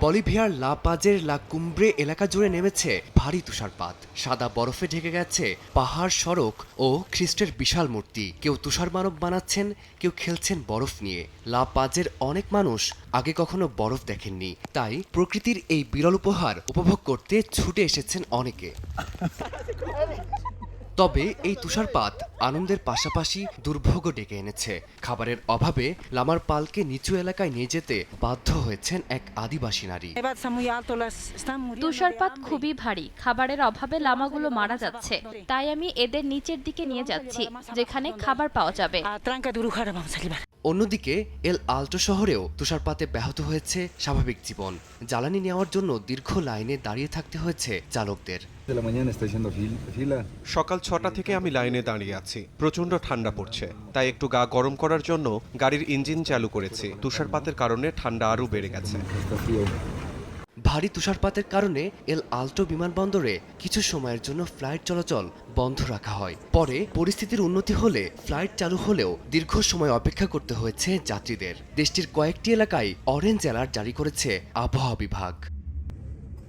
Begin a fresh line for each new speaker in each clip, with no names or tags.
বলিভিয়ার লা পাজের লা কুমব্রে এলাকা জুড়ে নেমেছে ভারী তুষারপাত। সাদা বরফে ঢেকে গেছে পাহাড়, সড়ক ও খ্রিস্টের বিশাল মূর্তি। কেউ তুষার মানব বানাচ্ছেন, কেউ খেলছেন বরফ নিয়ে। লা পাজের অনেক মানুষ আগে কখনো বরফ দেখেননি, তাই প্রকৃতির এই বিরল উপহার উপভোগ করতে ছুটে এসেছেন অনেকে। তবে এই তুষারপাত আনন্দের পাশাপাশি দুর্ভোগও ডেকে এনেছে। খাবারের অভাবে লামার পালকে নিচু এলাকায় নিয়ে যেতে বাধ্য হয়েছেন এক আদিবাসী নারী।
তুষারপাত খুবই ভারী, খাবারের অভাবে লামাগুলো মারা যাচ্ছে, তাই আমি এদের নিচের দিকে নিয়ে যাচ্ছি যেখানে খাবার পাওয়া যাবে।
অন্যদিকে এল আল্টো শহরেও তুষারপাতে ব্যাহত হয়েছে স্বাভাবিক জীবন। জ্বালানি নেওয়ার জন্য দীর্ঘ লাইনে দাঁড়িয়ে থাকতে হয়েছে চালকদের।
সকাল 6টা থেকে আমি লাইনে দাঁড়িয়ে আছি। প্রচন্ড ঠান্ডা পড়ছে, তাই একটু গা গরম করার জন্য গাড়ির ইঞ্জিন চালু করেছি। তুষারপাতের কারণে ঠান্ডা আরও বেড়ে গেছে।
ভারী তুষারপাতের কারণে এল আল্টো বিমানবন্দরে কিছু সময়ের জন্য ফ্লাইট চলাচল বন্ধ রাখা হয়। পরে পরিস্থিতির উন্নতি হলে ফ্লাইট চালু হলেও দীর্ঘ সময় অপেক্ষা করতে হয়েছে যাত্রীদের। দেশটির কয়েকটি এলাকায় অরেঞ্জ অ্যালার্ট জারি করেছে আবহাওয়া বিভাগ।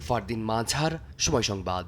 ফারদিন মাঝার, সময় সংবাদ।